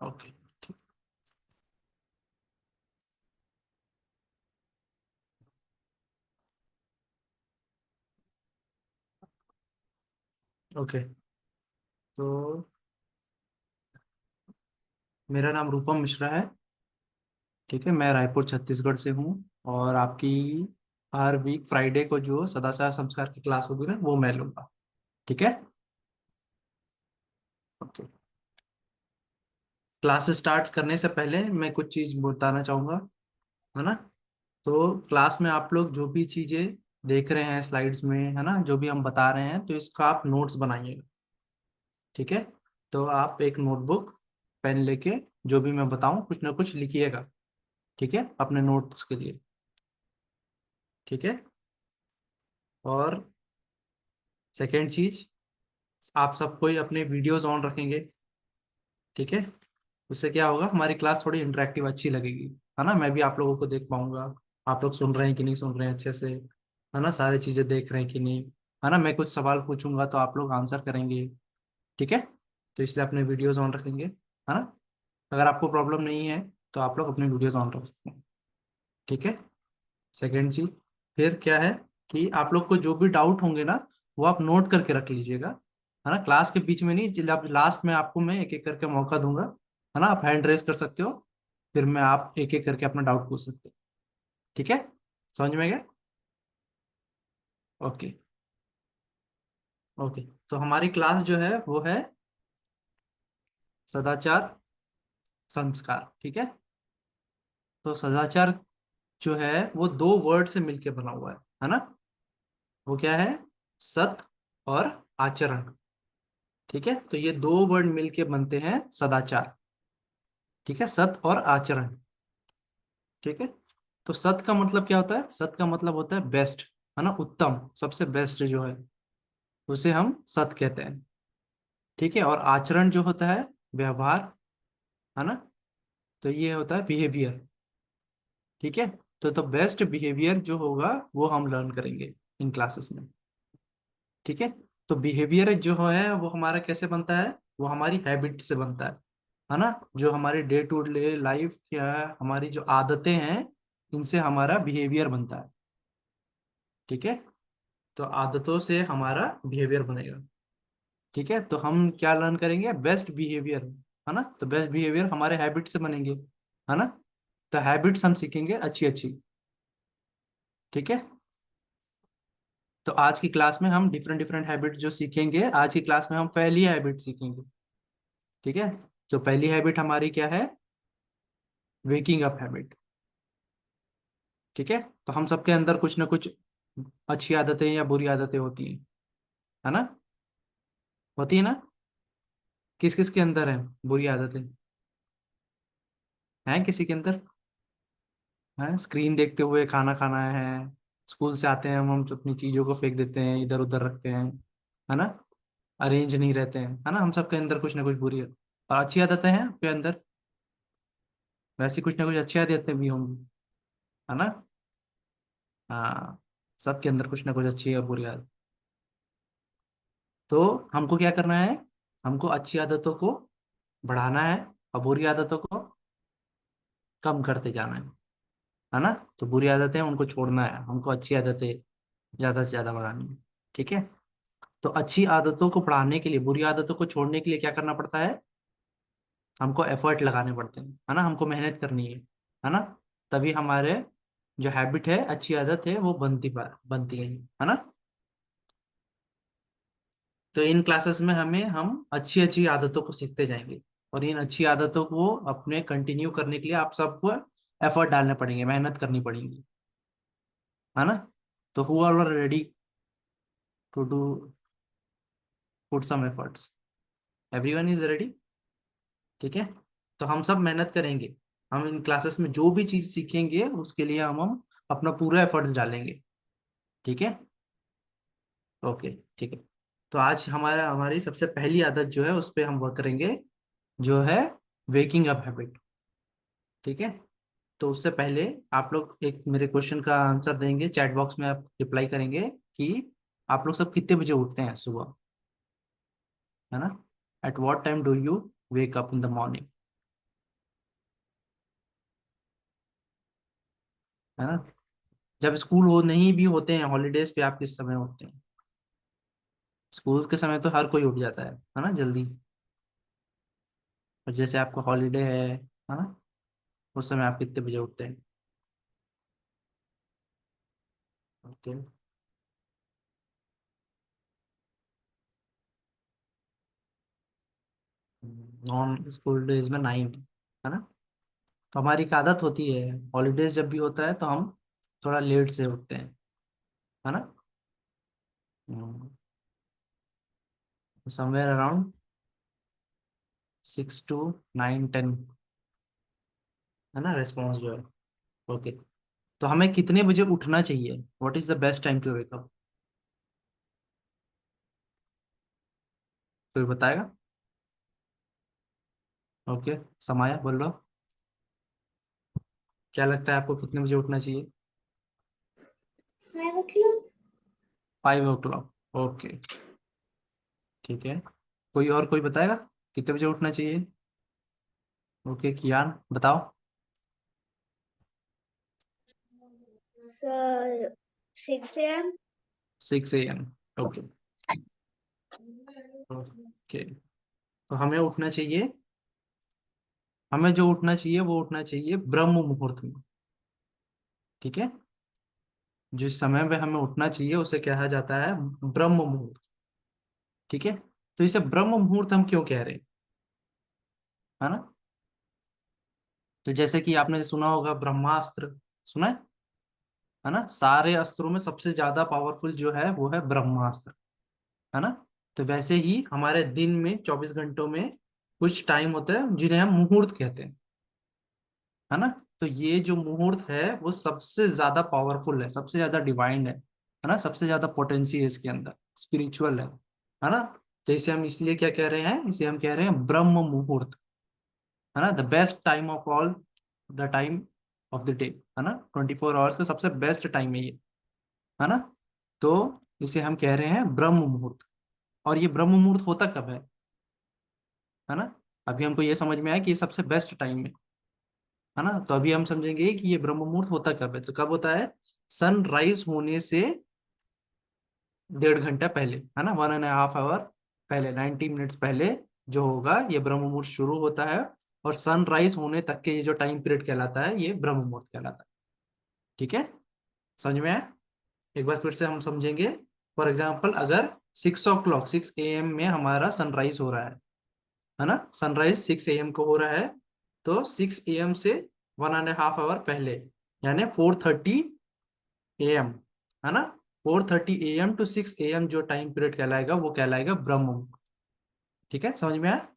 Okay. ठीक। Okay. तो मेरा नाम रूपम मिश्रा है। ठीक है, मैं रायपुर छत्तीसगढ़ से हूँ। और आपकी हर वीक फ्राइडे को जो सदाचार संस्कार की क्लास होगी ना, वो मैं लूंगा। ठीक है। ओके। क्लास स्टार्ट करने से पहले मैं कुछ चीज बताना चाहूंगा, है ना। तो क्लास में आप लोग जो भी चीजें देख रहे हैं स्लाइड्स में, है ना, जो भी हम बता रहे हैं, तो इसका आप नोट्स बनाइएगा। ठीक है। तो आप एक नोटबुक पेन लेके जो भी मैं बताऊं कुछ ना कुछ लिखिएगा। ठीक है, अपने नोट्स के लिए। ठीक है। और सेकेंड चीज, आप सब कोई अपने वीडियोस ऑन रखेंगे। ठीक है। उससे क्या होगा, हमारी क्लास थोड़ी इंटरेक्टिव अच्छी लगेगी, है ना। मैं भी आप लोगों को देख पाऊंगा, आप लोग सुन रहे हैं कि नहीं सुन रहे हैं अच्छे से, है ना, सारी चीजें देख रहे हैं कि नहीं, है ना। मैं कुछ सवाल पूछूंगा तो आप लोग आंसर करेंगे। ठीक है। तो इसलिए अपने वीडियोस ऑन रखेंगे, है ना। अगर आपको प्रॉब्लम नहीं है तो आप लोग अपने वीडियोस ऑन रख सकते हैं। ठीक है। सेकेंड चीज फिर क्या है कि आप लोग को जो भी डाउट होंगे ना, वो आप नोट करके रख लीजिएगा, है ना। क्लास के बीच में नहीं, जब लास्ट में आपको मैं एक एक करके मौका दूंगा, है ना। आप हैंड रेस कर सकते हो, फिर मैं आप एक एक करके अपना डाउट पूछ सकते हो। ठीक है। समझ में गया। ओके। ओके। तो हमारी क्लास जो है वो है सदाचार संस्कार। ठीक है। तो सदाचार जो है वो दो वर्ड से मिलके बना हुआ है ना। वो क्या है, सत और आचरण। ठीक है। तो ये दो वर्ड मिलके बनते हैं सदाचार। ठीक है, सत और आचरण। ठीक है। तो सत का मतलब क्या होता है, सत का मतलब होता है बेस्ट, है ना, उत्तम, सबसे बेस्ट जो है उसे हम सत कहते हैं। ठीक है। और आचरण जो होता है व्यवहार, है ना, तो ये होता है बिहेवियर। ठीक है। तो बेस्ट बिहेवियर जो होगा वो हम लर्न करेंगे इन क्लासेस में। ठीक है। तो बिहेवियर जो है वो हमारा कैसे बनता है, वो हमारी हैबिट से बनता है ना। जो हमारी डे टू डे लाइफ क्या है, हमारी जो आदतें हैं, इनसे हमारा बिहेवियर बनता है। ठीक है। तो आदतों से हमारा बिहेवियर बनेगा। ठीक है। तो हम क्या लर्न करेंगे, बेस्ट बिहेवियर, है ना। तो बेस्ट बिहेवियर हमारे हैबिट से बनेंगे, है ना। तो हैबिट्स हम सीखेंगे अच्छी अच्छी। ठीक है। तो आज की क्लास में हम डिफरेंट डिफरेंट हैबिट जो सीखेंगे, आज की क्लास में हम पहली हैबिट सीखेंगे। ठीक है। तो पहली हैबिट हमारी क्या है, वेकिंग अप हैबिट। ठीक है। तो हम सबके अंदर कुछ ना कुछ अच्छी आदतें या बुरी आदतें होती हैं, है ना, होती है ना। किस किस के अंदर है बुरी आदतें, हैं किसी के अंदर, है स्क्रीन देखते हुए खाना खाना है, स्कूल से आते हैं हम तो अपनी चीजों को फेंक देते हैं, इधर उधर रखते हैं, है ना, अरेंज नहीं रहते हैं, है ना। हम सबके अंदर कुछ ना कुछ बुरी और अच्छी आदतें हैं आपके अंदर, वैसी कुछ ना कुछ अच्छी आदतें भी होंगी, है ना। हाँ, सबके अंदर कुछ ना कुछ अच्छी और बुरी आदत। तो हमको क्या करना है, हमको अच्छी आदतों को बढ़ाना है और बुरी आदतों को कम करते जाना है ना। तो बुरी आदतें उनको छोड़ना है, हमको अच्छी आदतें ज्यादा से ज्यादा बढ़ानी है। ठीक है। तो अच्छी आदतों को बढ़ाने के लिए, बुरी आदतों को छोड़ने के लिए क्या करना पड़ता है, हमको एफर्ट लगाने पड़ते हैं, है ना, हमको मेहनत करनी है ना। तभी हमारे जो हैबिट है, अच्छी आदत है, वो बनती है ना। तो इन क्लासेस में हम अच्छी अच्छी आदतों को सीखते जाएंगे, और इन अच्छी आदतों को अपने कंटिन्यू करने के लिए आप सबको एफर्ट डालने पड़ेंगे, मेहनत करनी पड़ेगी, है ना। तो who are ready to do put some efforts, everyone is ready. ठीक है। तो हम सब मेहनत करेंगे, हम इन क्लासेस में जो भी चीज सीखेंगे उसके लिए हम अपना पूरा एफर्ट्स डालेंगे। ठीक है। ओके। ठीक है। तो आज हमारी सबसे पहली आदत जो है उस पर हम वर्क करेंगे, जो है वेकिंग अप हैबिट। ठीक है। तो उससे पहले आप लोग एक मेरे क्वेश्चन का आंसर देंगे, चैट बॉक्स में आप रिप्लाई करेंगे कि आप लोग सब कितने बजे उठते हैं सुबह, है ना। At what time do you wake up in the morning. है ना। जब स्कूल हो नहीं भी होते हैं, हॉलीडेज पे आप किस समय उठते हैं? स्कूल के समय तो हर कोई उठ जाता है ना, जल्दी। और जैसे आपको हॉलीडे है ना, उस समय आप कितने बजे उठते हैं? ओके। नॉन स्कूल डेज में 9, है ना। तो हमारी एक आदत होती है, हॉलीडेज जब भी होता है तो हम थोड़ा लेट से उठते हैं, है ना। समवेयर अराउंड 6 to 9, 10, है ना, रेस्पॉन्स जो है। ओके। तो हमें कितने बजे उठना चाहिए? What is the best time to wake up? कोई बताएगा? ओके। समाया बोल रहा, क्या लगता है आपको कितने बजे उठना चाहिए? 5 o'clock. 5 o'clock। ओके, ठीक है। कोई बताएगा कितने बजे उठना चाहिए? ओके, कियान बताओ। So 6 a.m. 6 a.m। Okay. Okay, तो हमें उठना चाहिए, हमें जो उठना चाहिए वो उठना चाहिए ब्रह्म मुहूर्त में। ठीक है। जिस समय में हमें उठना चाहिए उसे कहा जाता है ब्रह्म मुहूर्त। ठीक है। तो इसे ब्रह्म मुहूर्त हम क्यों कह रहे हैं, है ना। तो जैसे कि आपने सुना होगा ब्रह्मास्त्र, सुना है ना। सारे अस्त्रों में सबसे ज्यादा पावरफुल जो है वो है ब्रह्मास्त्र, है ना। तो वैसे ही हमारे दिन में 24 घंटों में कुछ टाइम होता है जिन्हें हम मुहूर्त कहते हैं, है ना। तो ये जो मुहूर्त है वो सबसे ज्यादा पावरफुल है, सबसे ज्यादा डिवाइन है ना, सबसे ज्यादा पोटेंसी है इसके अंदर, स्पिरिचुअल है ना। तो इसे हम इसलिए क्या कह रहे हैं, इसे हम कह रहे हैं ब्रह्म मुहूर्त, है ना। The best time of all the time of the day, है ना। 24 आवर्स का सबसे बेस्ट टाइम है ये, है ना। तो इसे हम कह रहे हैं ब्रह्म मुहूर्त। और ये ब्रह्म मुहूर्त होता कब है ना। अभी हमको ये समझ में आया कि ये सबसे बेस्ट टाइम है ना। तो अभी हम समझेंगे कि ये ब्रह्म मुहूर्त होता कब है। तो कब होता है? सनराइज होने से 1.5 घंटा पहले, है ना, 1.5 आवर पहले, 90 मिनट्स पहले जो होगा ये ब्रह्म मुहूर्त शुरू होता है। और सनराइज होने तक के ये जो टाइम पीरियड कहलाता है ये ब्रह्म मुहूर्त कहलाता है। ठीक है, समझ में आया? एक बार फिर से हम समझेंगे। फॉर एग्जाम्पल, अगर 6 o'clock 6 a.m. में हमारा सनराइज हो रहा है ना, सनराइज 6 a.m. को हो रहा है, तो 6 a.m. से 1.5 आवर पहले, यानी 4:30 a.m., है ना। 4:30 a.m. to 6 a.m. जो टाइम पीरियड कहलाएगा वो कहलाएगा ब्रह्म मुहूर्त। ठीक है, समझ में आया?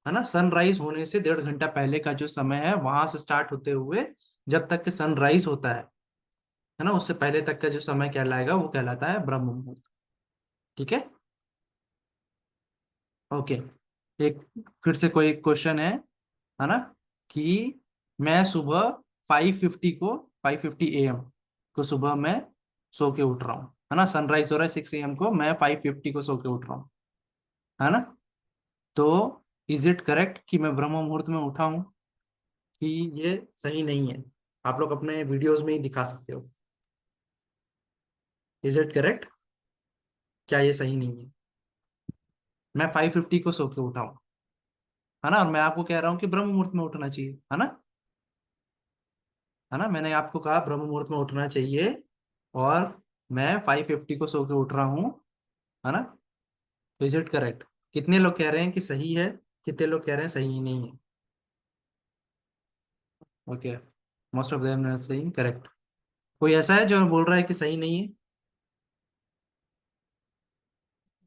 है ना। सनराइज होने से 1.5 घंटा पहले का जो समय है वहां से स्टार्ट होते हुए जब तक कि सनराइज होता है ना, उससे पहले तक का जो समय कहलाएगा वो कहलाता है ब्रह्म मुहूर्त। ठीक है। ओके। एक फिर से कोई क्वेश्चन है ना, कि मैं सुबह 5:50 को सुबह मैं सो के उठ रहा हूँ, है ना। सनराइज हो रहा है 6 a.m. को, मैं 5:50 को सो के उठ रहा हूँ, है ना। तो इज इट करेक्ट कि मैं ब्रह्म मुहूर्त में उठा हूँ, कि ये सही नहीं है? आप लोग अपने वीडियोस में ही दिखा सकते हो। Is it correct? क्या ये सही नहीं है? मैं 5:50 को सो के उठा हूँ, है ना, और मैं आपको कह रहा हूँ कि ब्रह्म मुहूर्त में उठना चाहिए, है ना। मैंने आपको कहा ब्रह्म मुहूर्त में उठना चाहिए, और मैं 5:50 को सो के उठ रहा हूँ, है ना। तो इज इट करेक्ट? कितने लोग कह रहे हैं कि सही है, कितने लोग कह रहे हैं सही नहीं है? ओके, मोस्ट ऑफ देम सही, करेक्ट। कोई ऐसा है जो बोल रहा है कि सही नहीं है?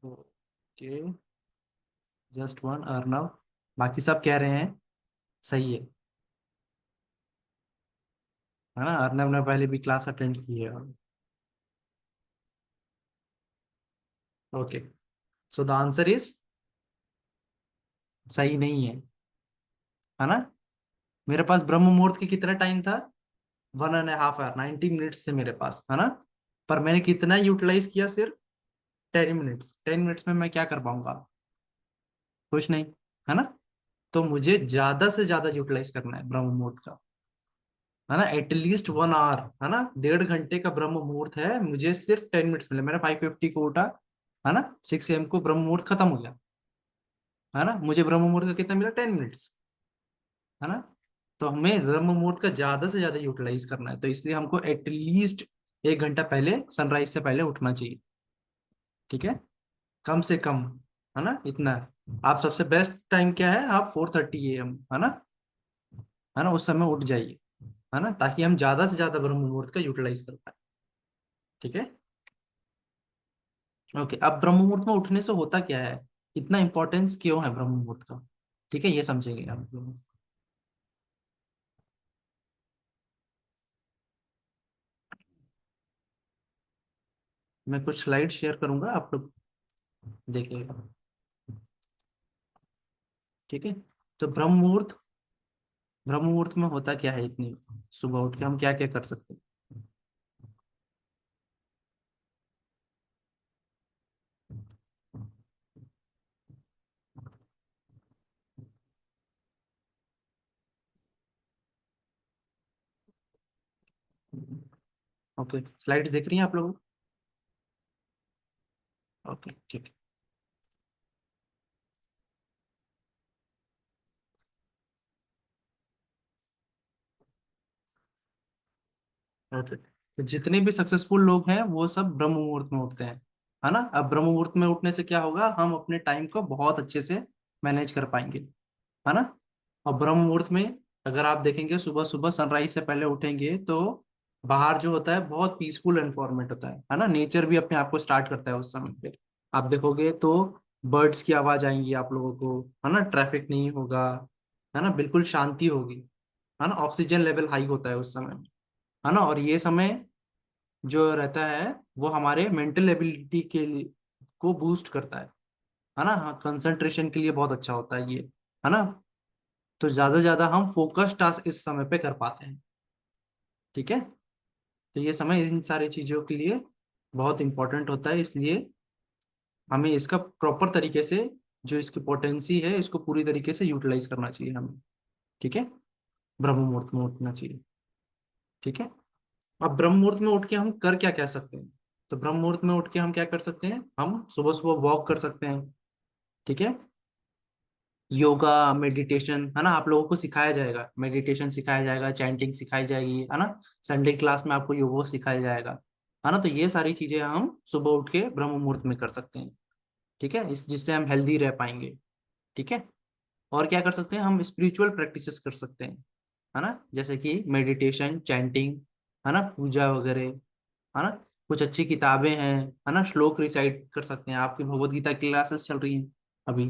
Okay, just one Arnav. बाकी सब कह रहे हैं सही है ना। अर्नव ने पहले भी क्लास अटेंड की है। Okay, so the answer is सही नहीं है ना। मेरे पास ब्रह्म मुहूर्त की कितना टाइम था? 1.5 आवर, 90 मिनट्स थे मेरे पास, है ना। पर मैंने कितना यूटिलाइज किया? सिर्फ 10 मिनट्स। 10 मिनट्स में मैं क्या कर पाऊंगा? कुछ नहीं, है ना। तो मुझे ज्यादा से ज्यादा यूटिलाइज करना है ब्रह्म मुहूर्त का, है ना, एटलीस्ट 1 आवर, है ना, 1.5 घंटे का ब्रह्म मुहूर्त है, मुझे सिर्फ 10 मिनट्स मिले, मैंने 5:50 को उठा, है ना, 6 AM को ब्रह्म मुहूर्त खत्म हो गया, है ना, मुझे ब्रह्म मुहूर्त का कितना मिला, 10 मिनट्स, है ना। तो हमें ब्रह्म मुहूर्त का ज्यादा से ज्यादा यूटिलाइज करना है, तो इसलिए हमको एटलीस्ट 1 घंटा पहले, सनराइज से पहले उठना चाहिए, ठीक है, कम से कम, है ना, इतना। आप सबसे बेस्ट टाइम क्या है, आप 4:30 AM, है ना, है ना, उस समय उठ जाइए, है ना, ताकि हम ज्यादा से ज्यादा ब्रह्म मुहूर्त का यूटिलाइज कर पाए, ठीक है। ओके, अब ब्रह्म मुहूर्त में उठने से होता क्या है, इतना इंपॉर्टेंस क्यों है ब्रह्म मुहूर्त का, ठीक है, ये समझेंगे आप लोग। मैं कुछ स्लाइड शेयर करूंगा, आप लोग देखिएगा, ठीक है। तो ब्रह्म मुहूर्त में होता क्या है, इतनी सुबह उठ के हम क्या क्या कर सकते हैं। ओके, स्लाइड्स देख रही हैं आप लोग, ओके ठीक है। ओके, तो जितने भी सक्सेसफुल लोग हैं वो सब ब्रह्म मुहूर्त में उठते हैं, है ना। अब ब्रह्म मुहूर्त में उठने से क्या होगा, हम अपने टाइम को बहुत अच्छे से मैनेज कर पाएंगे, है ना। और ब्रह्म मुहूर्त में अगर आप देखेंगे, सुबह सुबह सनराइज से पहले उठेंगे तो बाहर जो होता है बहुत पीसफुल एनवायरनमेंट होता है ना, नेचर भी अपने आप को स्टार्ट करता है उस समय पे। आप देखोगे तो बर्ड्स की आवाज आएंगी आप लोगों को, है ना, ट्रैफिक नहीं होगा, है ना, बिल्कुल शांति होगी, है ना, ऑक्सीजन लेवल हाई होता है उस समय, है ना। और ये समय जो रहता है वो हमारे मेंटल एबिलिटी के लिए को बूस्ट करता है ना, हाँ, कंसंट्रेशन के लिए बहुत अच्छा होता है ये, है ना। तो ज्यादा से ज्यादा हम फोकस टास्क इस समय पे कर पाते हैं, ठीक है। तो ये समय इन सारी चीजों के लिए बहुत इंपॉर्टेंट होता है, इसलिए हमें इसका प्रॉपर तरीके से, जो इसकी पोटेंसी है, इसको पूरी तरीके से यूटिलाइज करना चाहिए हमें, ठीक है, ब्रह्म मुहूर्त में उठना चाहिए, ठीक है। अब ब्रह्म मुहूर्त में उठ के हम कर क्या कह सकते हैं, तो ब्रह्म मुहूर्त में उठ के हम क्या कर सकते हैं, हम सुबह सुबह वॉक कर सकते हैं, ठीक है, योगा मेडिटेशन, है ना, आप लोगों को सिखाया जाएगा, मेडिटेशन सिखाया जाएगा, चैंटिंग सिखाई जाएगी, है ना, संडे क्लास में आपको योगा सिखाया जाएगा, है ना। तो ये सारी चीजें हम सुबह उठ के ब्रह्म मुहूर्त में कर सकते हैं, ठीक है, इस जिससे हम हेल्दी रह पाएंगे, ठीक है। और क्या कर सकते हैं, हम स्पिरिचुअल प्रैक्टिसेस कर सकते हैं, है ना, जैसे कि मेडिटेशन, चैंटिंग, है ना, पूजा वगैरह, है ना, कुछ अच्छी किताबें हैं, है ना, श्लोक रिसाइट कर सकते हैं, आपकी भगवत गीता की क्लासेस चल रही हैं अभी,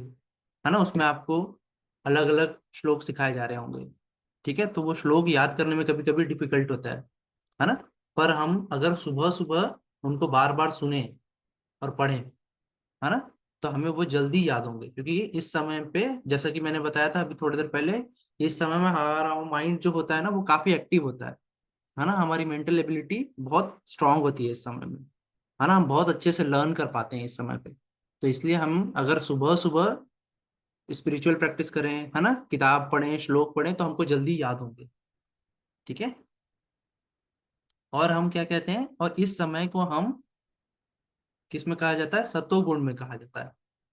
है ना, उसमें आपको अलग अलग श्लोक सिखाए जा रहे होंगे, ठीक है। तो वो श्लोक याद करने में कभी कभी डिफिकल्ट होता है ना, पर हम अगर सुबह सुबह उनको बार बार सुने और पढ़ें, है ना, तो हमें वो जल्दी याद होंगे, क्योंकि इस समय पे, जैसा कि मैंने बताया था अभी थोड़ी देर पहले, इस समय में हमारा माइंड जो होता है ना वो काफी एक्टिव होता है ना, हमारी मेंटल एबिलिटी बहुत स्ट्रांग होती है इस समय में, है ना, हम बहुत अच्छे से लर्न कर पाते हैं इस समय पे। तो इसलिए हम अगर सुबह सुबह स्पिरिचुअल प्रैक्टिस करें, है ना, किताब पढ़ें, श्लोक पढ़ें, तो हमको जल्दी याद होंगे, ठीक है। और हम क्या कहते हैं, और इस समय को हम किस में कहा जाता है, सतो गुण में कहा जाता है,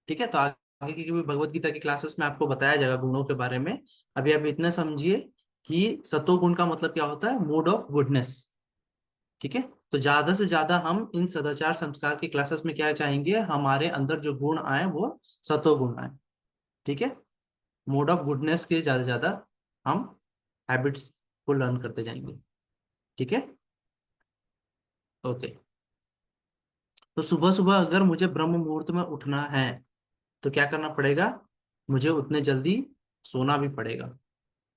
ठीक है। तो आगे की भी भगवत गीता की क्लासेस में आपको बताया जाएगा गुणों के बारे में, अभी आप इतना समझिए कि सतो गुण का मतलब क्या होता है, मूड ऑफ गुडनेस, ठीक है। तो ज्यादा से ज्यादा हम इन सदाचार संस्कार की क्लासेस में क्या चाहेंगे, हमारे अंदर जो गुण आए वो सतो गुण आए, ठीक है, मोड ऑफ गुडनेस के ज्यादा से ज्यादा हम हैबिट्स को लर्न करते जाएंगे, ठीक है। ओके, तो सुबह सुबह अगर मुझे ब्रह्म मुहूर्त में उठना है तो क्या करना पड़ेगा, मुझे उतने जल्दी सोना भी पड़ेगा,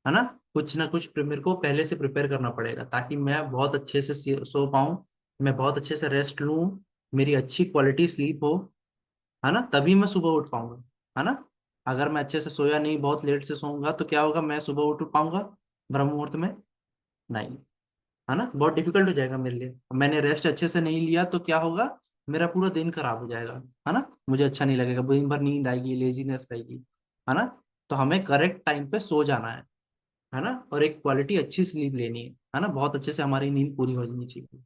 है ना, कुछ ना कुछ मेरे को पहले से प्रिपेयर करना पड़ेगा, ताकि मैं बहुत अच्छे से सो पाऊं, मैं बहुत अच्छे से रेस्ट लूं, मेरी अच्छी क्वालिटी स्लीप हो, है ना, तभी मैं सुबह उठ पाऊंगा, है ना। अगर मैं अच्छे से सोया नहीं, बहुत लेट से सोऊंगा, तो क्या होगा, मैं सुबह उठ पाऊंगा ब्रह्म मुहूर्त में, नहीं, है ना, बहुत डिफिकल्ट हो जाएगा मेरे लिए। मैंने रेस्ट अच्छे से नहीं लिया तो क्या होगा, मेरा पूरा दिन खराब हो जाएगा, है ना, मुझे अच्छा नहीं लगेगा, दिन भर नींद आएगी, लेजीनेस आएगी, है ना। तो हमें करेक्ट टाइम पे सो जाना है, है ना, और एक क्वालिटी अच्छी स्लीप लेनी है ना, बहुत अच्छे से हमारी नींद पूरी हो जानी चाहिए,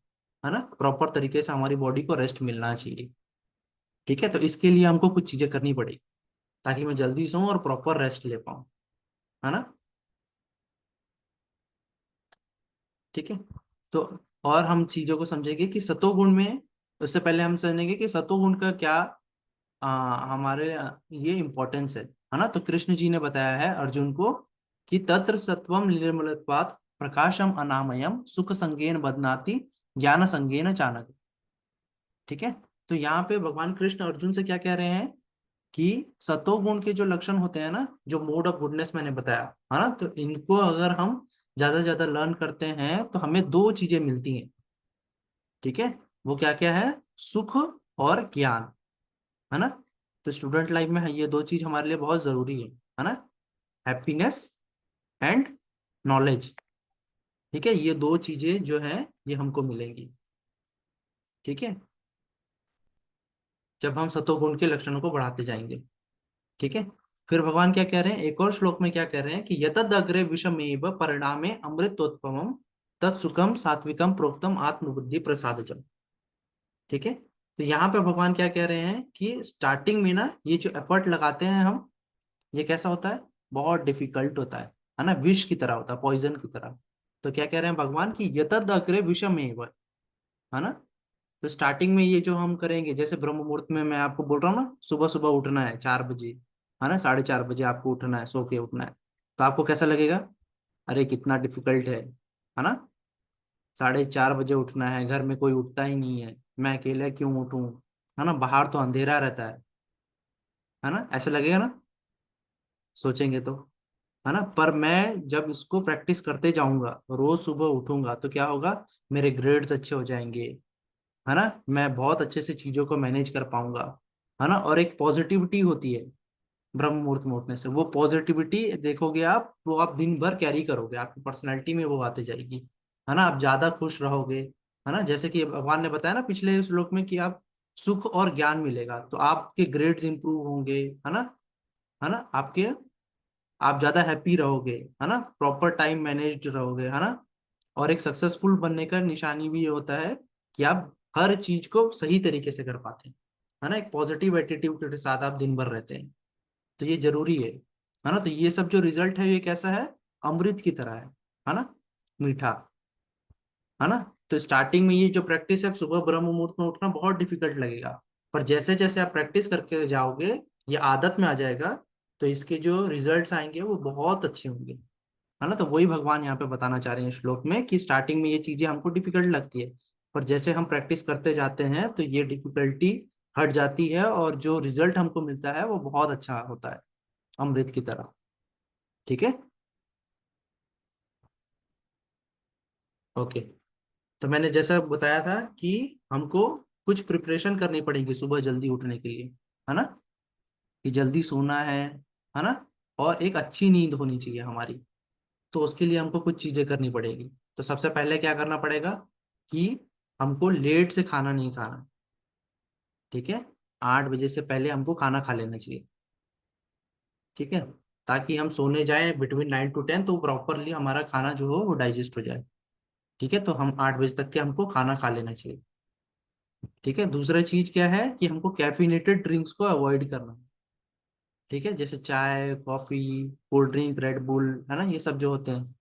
है ना, प्रॉपर तरीके से हमारी बॉडी को रेस्ट मिलना चाहिए। ठीक है, तो इसके लिए हमको कुछ चीजें करनी पड़ेगी ताकि मैं जल्दी सोऊं और प्रॉपर रेस्ट ले पाऊं, है ना। ठीक है, तो और हम चीजों को समझेंगे कि सतोगुण में, उससे पहले हम समझेंगे कि सतोगुण का क्या हमारे ये इम्पोर्टेंस है ना। तो कृष्ण जी ने बताया है अर्जुन को कि तत्र सत्वम निर्मलत्वात् प्रकाशम अनामयम सुख संगेन बदनाति ज्ञान संगेन चाणक्य। ठीक है, तो यहाँ पे भगवान कृष्ण अर्जुन से क्या कह रहे हैं कि सतोगुण के जो लक्षण होते हैं ना, जो मोड ऑफ गुडनेस मैंने बताया, है ना, तो इनको अगर हम ज्यादा से ज्यादा लर्न करते हैं तो हमें दो चीजें मिलती हैं। ठीक है, वो क्या क्या है, सुख और ज्ञान, है ना। तो स्टूडेंट लाइफ में ये दो चीज हमारे लिए बहुत जरूरी है ना, हैप्पीनेस एंड नॉलेज। ठीक है, ये दो चीजें जो है ये हमको मिलेंगी। ठीक है, जब हम सतोगुण के लक्षणों को बढ़ाते जाएंगे। ठीक है, फिर भगवान क्या कह रहे हैं, एक और श्लोक में क्या कह रहे हैं कि यतद अग्रे विषमेव परिणामे अमृतोत्पमम तत्सुखम सात्विकम प्रोक्तम आत्मबुद्धि प्रसादजम। ठीक है, तो यहाँ पे भगवान क्या कह रहे हैं कि स्टार्टिंग में ना ये जो एफर्ट लगाते हैं हम, ये कैसा होता है, बहुत डिफिकल्ट होता है ना, विष की तरह होता है, पॉइजन की तरह। तो क्या कह रहे हैं भगवान की यतद अग्रे विषमेव, है ना। तो स्टार्टिंग में ये जो हम करेंगे, जैसे ब्रह्म मुहूर्त में मैं आपको बोल रहा हूँ ना, सुबह सुबह उठना है 4 बजे, है ना, 4:30 बजे आपको उठना है, सो के उठना है। तो आपको कैसा लगेगा, अरे कितना डिफिकल्ट है ना, 4:30 बजे उठना है, घर में कोई उठता ही नहीं है, मैं अकेले क्यों उठूं, है ना, बाहर तो अंधेरा रहता है ना, ऐसा लगेगा ना, सोचेंगे तो, है ना। पर मैं जब इसको प्रैक्टिस करते जाऊंगा, रोज सुबह उठूंगा, तो क्या होगा, मेरे ग्रेड्स अच्छे हो जाएंगे, है ना, मैं बहुत अच्छे से चीजों को मैनेज कर पाऊंगा, है ना। और एक पॉजिटिविटी होती है ब्रह्म मुहूर्त में उठने से, वो पॉजिटिविटी देखोगे आप, वो आप दिन भर कैरी करोगे, आपकी पर्सनैलिटी में वो आते जाएगी, है ना, आप ज्यादा खुश रहोगे, है ना। जैसे कि भगवान ने बताया ना पिछले श्लोक में कि आप सुख और ज्ञान मिलेगा तो आपके ग्रेड्स इंप्रूव होंगे, है ना, आपके, आप ज्यादा हैप्पी रहोगे, है ना, प्रॉपर टाइम मैनेज्ड रहोगे, है ना। और एक सक्सेसफुल बनने का निशानी भी ये होता है कि आप हर चीज को सही तरीके से कर पाते हैं, है ना, एक पॉजिटिव एटीट्यूड के साथ आप दिन भर रहते हैं। तो ये जरूरी है ना। तो ये सब जो रिजल्ट है ये कैसा है, अमृत की तरह है ना, मीठा, है ना। तो स्टार्टिंग में ये जो प्रैक्टिस है, सुबह ब्रह्म मुहूर्त में उठना बहुत डिफिकल्ट लगेगा, पर जैसे जैसे आप प्रैक्टिस करके जाओगे, ये आदत में आ जाएगा, तो इसके जो रिजल्ट्स आएंगे वो बहुत अच्छे होंगे, है ना। तो वही भगवान यहाँ पे बताना चाह रहे हैं श्लोक में कि स्टार्टिंग में ये चीजें हमको डिफिकल्ट लगती है, पर जैसे हम प्रैक्टिस करते जाते हैं तो ये डिफिकल्टी हट जाती है और जो रिजल्ट हमको मिलता है वो बहुत अच्छा होता है, अमृत की तरह। ठीक है, ओके। तो मैंने जैसा बताया था कि हमको कुछ प्रिपरेशन करनी पड़ेगी सुबह जल्दी उठने के लिए, है ना, कि जल्दी सोना है ना, और एक अच्छी नींद होनी चाहिए हमारी। तो उसके लिए हमको कुछ चीजें करनी पड़ेगी। तो सबसे पहले क्या करना पड़ेगा कि हमको लेट से खाना नहीं खाना। ठीक है, 8 बजे से पहले हमको खाना खा लेना चाहिए। ठीक है, ताकि हम सोने जाएं बिटवीन 9 to 10, तो प्रॉपरली हमारा खाना जो हो वो डाइजेस्ट हो जाए। ठीक है, तो हम 8 बजे तक के हमको खाना खा लेना चाहिए। ठीक है, दूसरा चीज क्या है कि हमको कैफिनेटेड ड्रिंक्स को अवॉइड करना है। ठीक है, जैसे चाय, coffee, cold drink, red bull, है ना, ये सब जो होते हैं,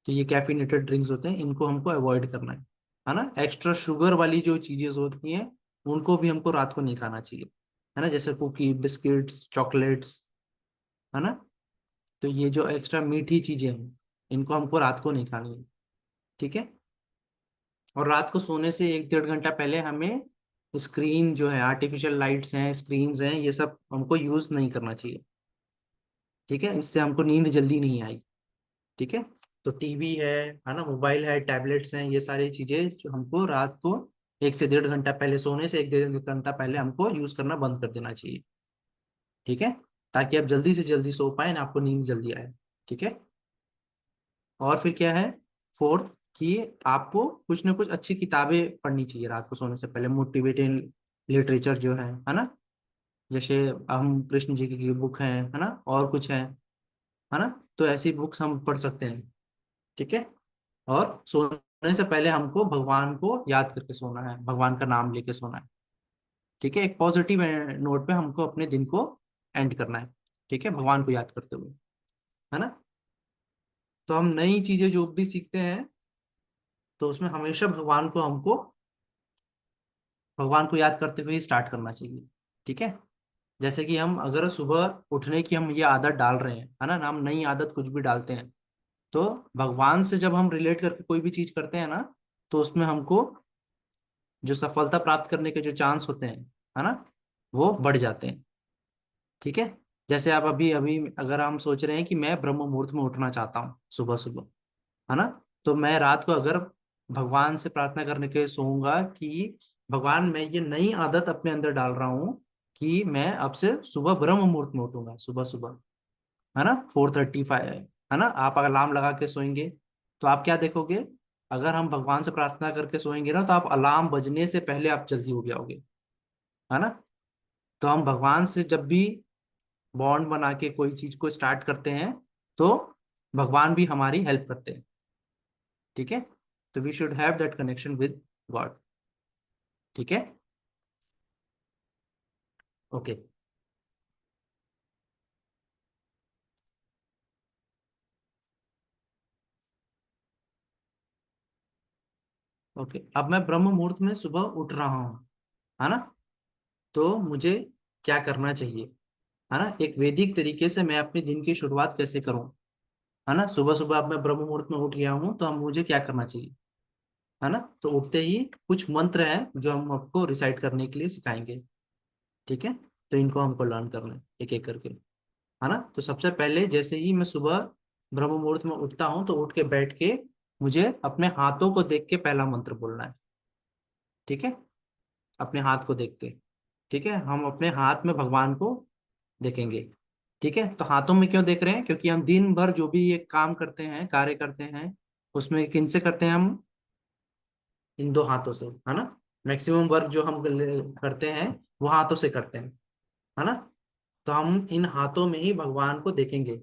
तो ये कैफिनेटेड ड्रिंक्स होते हैं, इनको हमको अवॉइड करना है ना। एक्स्ट्रा शुगर वाली जो चीजें होती हैं उनको भी हमको रात को नहीं खाना चाहिए, है ना, जैसे कुकी, बिस्किट्स, चॉकलेट्स, है ना। तो ये जो एक्स्ट्रा मीठी चीजें हैं इनको हमको रात को नहीं खानी है। ठीक है, और रात को सोने से 1-1.5 घंटा पहले हमें स्क्रीन जो है, आर्टिफिशियल लाइट्स हैं, स्क्रीन्स हैं, ये सब हमको यूज नहीं करना चाहिए। ठीक है, इससे हमको नींद जल्दी नहीं आएगी। ठीक है, तो टीवी है ना, मोबाइल है, टैबलेट्स हैं, ये सारी चीजें जो हमको रात को 1 से 1.5 घंटा पहले, सोने से 1-1.5 घंटा पहले हमको यूज करना बंद कर देना चाहिए। ठीक है, ताकि आप जल्दी से जल्दी सो पाए ना, आपको नींद जल्दी आए। ठीक है, और फिर क्या है, फोर्थ, कि आपको कुछ ना कुछ अच्छी किताबें पढ़नी चाहिए रात को सोने से पहले, मोटिवेटिंग लिटरेचर जो है ना, जैसे हम कृष्ण जी की बुक है ना, और कुछ है, है ना। तो ऐसी बुक्स हम पढ़ सकते हैं। ठीक है। और सोने से पहले हमको भगवान को याद करके सोना है, भगवान का नाम लेके सोना है। ठीक है। एक पॉजिटिव नोट पे हमको अपने दिन को एंड करना है। ठीक है, भगवान को याद करते हुए, है ना। तो हम नई चीजें जो भी सीखते हैं तो उसमें हमेशा भगवान को याद करते हुए ही स्टार्ट करना चाहिए। ठीक है। जैसे कि हम अगर सुबह उठने की हम ये आदत डाल रहे हैं, है ना, हम नई आदत कुछ भी डालते हैं, तो भगवान से जब हम रिलेट करके कोई भी चीज करते हैं ना, तो उसमें हमको जो सफलता प्राप्त करने के जो चांस होते हैं, है ना, वो बढ़ जाते हैं। ठीक है। जैसे आप अभी अभी अगर हम सोच रहे हैं कि मैं ब्रह्म मुहूर्त में उठना चाहता हूँ सुबह सुबह, है ना, तो मैं रात को अगर भगवान से प्रार्थना करने के सोऊंगा कि भगवान मैं ये नई आदत अपने अंदर डाल रहा हूँ कि मैं अब से सुबह ब्रह्म मुहूर्त में उठूंगा सुबह सुबह, है ना, 4:35, है ना। आप अगर अलार्म लगा के सोएंगे तो आप क्या देखोगे, अगर हम भगवान से प्रार्थना करके सोएंगे ना, तो आप अलार्म बजने से पहले आप जल्दी उठ जाओगे, है ना। तो हम भगवान से जब भी बॉन्ड बना के कोई चीज को स्टार्ट करते हैं तो भगवान भी हमारी हेल्प करते हैं। ठीक है। तो we should have that connection with God. ठीक है। ओके। ओके, अब मैं ब्रह्म मुहूर्त में सुबह उठ रहा हूँ, है ना। तो मुझे क्या करना चाहिए, है ना, एक वैदिक तरीके से मैं अपने दिन की शुरुआत कैसे करूँ, है ना। सुबह सुबह अब मैं ब्रह्म मुहूर्त में उठ गया हूँ तो अब मुझे क्या करना चाहिए, है ना। तो उठते ही कुछ मंत्र हैं जो हम आपको रिसाइट करने के लिए सिखाएंगे। ठीक है। तो इनको हमको लर्न करना है एक एक करके, है ना। तो सबसे पहले जैसे ही मैं सुबह ब्रह्म मुहूर्त में उठता हूँ तो उठ के बैठ के मुझे अपने हाथों को देख के पहला मंत्र बोलना है। ठीक है। अपने हाथ को देखते, ठीक है, हम अपने हाथ में भगवान को देखेंगे। ठीक है। तो हाथों में क्यों देख रहे हैं, क्योंकि हम दिन भर जो भी ये काम करते हैं, कार्य करते हैं, उसमें किन से करते हैं हम, इन दो हाथों से, है ना। मैक्सिमम वर्क जो हम करते हैं वो हाथों से करते हैं, है ना। तो हम इन हाथों में ही भगवान को देखेंगे।